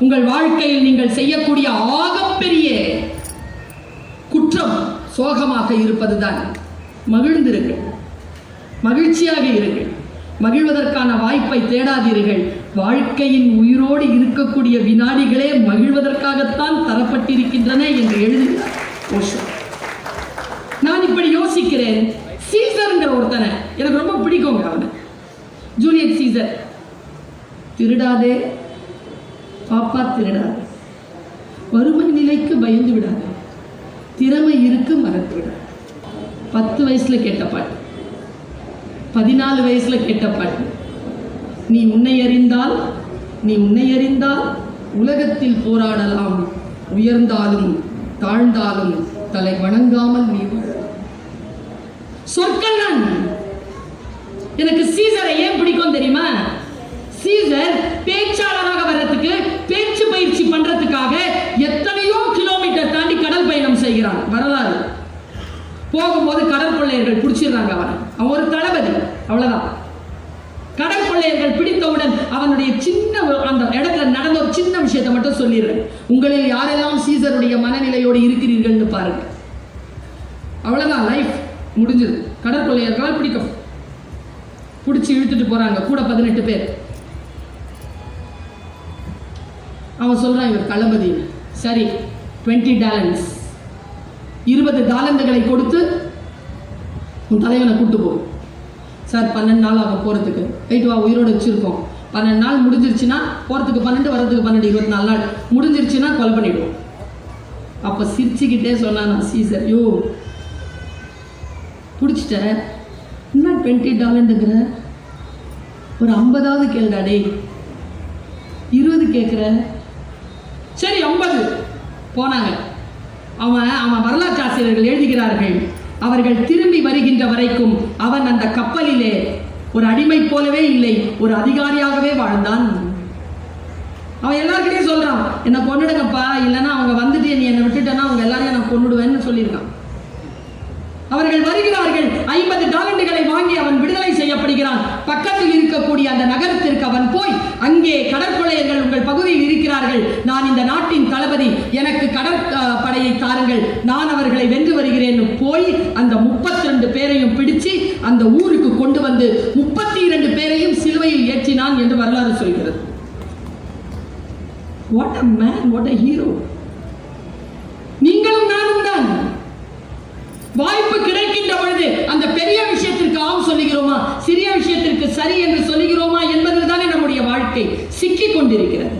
உங்கள் வாழ்க்கையில் நீங்கள் செய்யக்கூடிய ஆகப்பெரிய குற்றம் சோகமாக இருப்பதுதான். மகிழ்ந்திருங்கள், மகிழ்ச்சியாக இருங்கள். மகிழ்வதற்கான வாய்ப்பை தேடாதீர்கள். வாழ்க்கையின் உயிரோடு இருக்கக்கூடிய வினாடிகளே மகிழ்வதற்காகத்தான் தரப்பட்டிருக்கின்றன என்று எழுதுகிறார் ஓஷோ. நான் இப்படி யோசிக்கிறேன். சீசர்ங்கிற ஒருத்தனை எனக்கு ரொம்ப பிடிக்குங்க. அவனை ஜூலியட் சீசர். திருடாதே பாப்பா, திருடாதே. வறுமை நிலைக்கு பயந்து விடாது, திறமை இருக்கு மறந்து விடாது. 10 வயசுல கேட்ட பாட்டு, 14 வயசுல கேட்ட பாட்டு. நீ உன்னை அறிந்தால் உலகத்தில் போராடலாம், உயர்ந்தாலும் தாழ்ந்தாலும் தலை வணங்காமல் நீ சொற்கள். நான் எனக்கு சீசரை ஏன் பிடிக்கும் தெரியுமா? சீசர் பேச்சாளராக வர்றதுக்கு, பேச்சு பயிற்சி பண்றதுக்காக எத்தனையோ கிலோமீட்டர் தாண்டி கடல் பயணம் செய்கிறான். வரலாறு போகும்போது கடற்கொள்ளையர்கள் பிடிச்சிடுறாங்க. அவன் ஒரு தளபதி, அவ்வளவுதான். கடற்கொள்ளையர்கள் பிடித்தவுடன் அவனுடைய சின்ன அந்த இடத்துல நடந்த ஒரு சின்ன விஷயத்தை மட்டும் சொல்லிடுறேன். உங்களில் யாரெல்லாம் சீசருடைய மனநிலையோடு இருக்கிறீர்கள்னு பாருங்க. அவ்வளவுதான், லைஃப் முடிஞ்சது. கடற்கொள்ளையர்களால் பிடிச்சு இழுத்துட்டு போறாங்க, கூட 18 பேர். அவன் சொல்றான், இவர் களபதி. சரி, 20 talents, 20 தாலந்துகளை கொடுத்து உன் தலைவனை கூட்டு போ. சார் 12 நாள் ஆகும் போகிறதுக்கு. ரைட், வா, உயிரோடு வச்சுருக்கோம். 12 நாள் முடிஞ்சிருச்சுன்னா போகிறதுக்கு 12, வரதுக்கு 12, 24 நாள் முடிஞ்சிருச்சுன்னா கொலை பண்ணிவிடுவோம். அப்போ சிரிச்சுக்கிட்டே சொன்னான் சீசர், யோ பிடிச்சிட்ட, இன்னும் 20 டாலண்டுங்கிற, ஒரு 50வது கேளுடா டே, 20 கேட்குற. சரி 50 போனாங்க. அவன் வரலாற்று ஆசிரியர்கள் எழுதுகிறார்கள், அவர்கள் திரும்பி வருகின்ற வரைக்கும் அவன் அந்த கப்பலிலே ஒரு அடிமை போலவே இல்லை, ஒரு அதிகாரியாகவே வாழ்ந்தான். அவன் எல்லாருக்கிட்டையும் சொல்றான், என்னை கொன்னுடுங்கப்பா, இல்லைன்னா அவங்க வந்துட்டு நீ என்னை விட்டுட்டேன்னா அவங்க எல்லாரையும் நான் கொன்னுடுவேன்னு சொல்லியிருக்கான். அவர்கள் வருகிறார்கள். 50 டாலண்டுகளை வாங்கி அவன் விடுதலை செய்யப்படுகிறான். பக்கத்தில் இருக்கக்கூடிய அந்த நகரத்திற்கு அவன் போய், அங்கே கடற்கொள்ளையர்கள் உங்கள் பகுதியில் இருக்கிறார்கள், நான் இந்த நாட்டின் தளபதி, எனக்கு கடற்படையை தாருங்கள், நான் அவர்களை வென்று வருகிறேன். போய் அந்த 32 பேரையும் பிடிச்சு அந்த ஊருக்கு கொண்டு வந்து 32 பேரையும் சிலுவையில் ஏற்றினான் என்று வரலாறு சொல்கிறது. What a man, what a hero. நீங்களும் நானும் தான் வாய்ப்பு கிடைக்கின்ற பொழுது அந்த பெரிய விஷயத்திற்கு ஆம் சொல்லுகிறோமா, சிறிய விஷயத்திற்கு சரி என்று சொல்லுகிறோமா என்பதில் தானே நம்முடைய வாழ்க்கை சிக்கிக் கொண்டிருக்கிறது.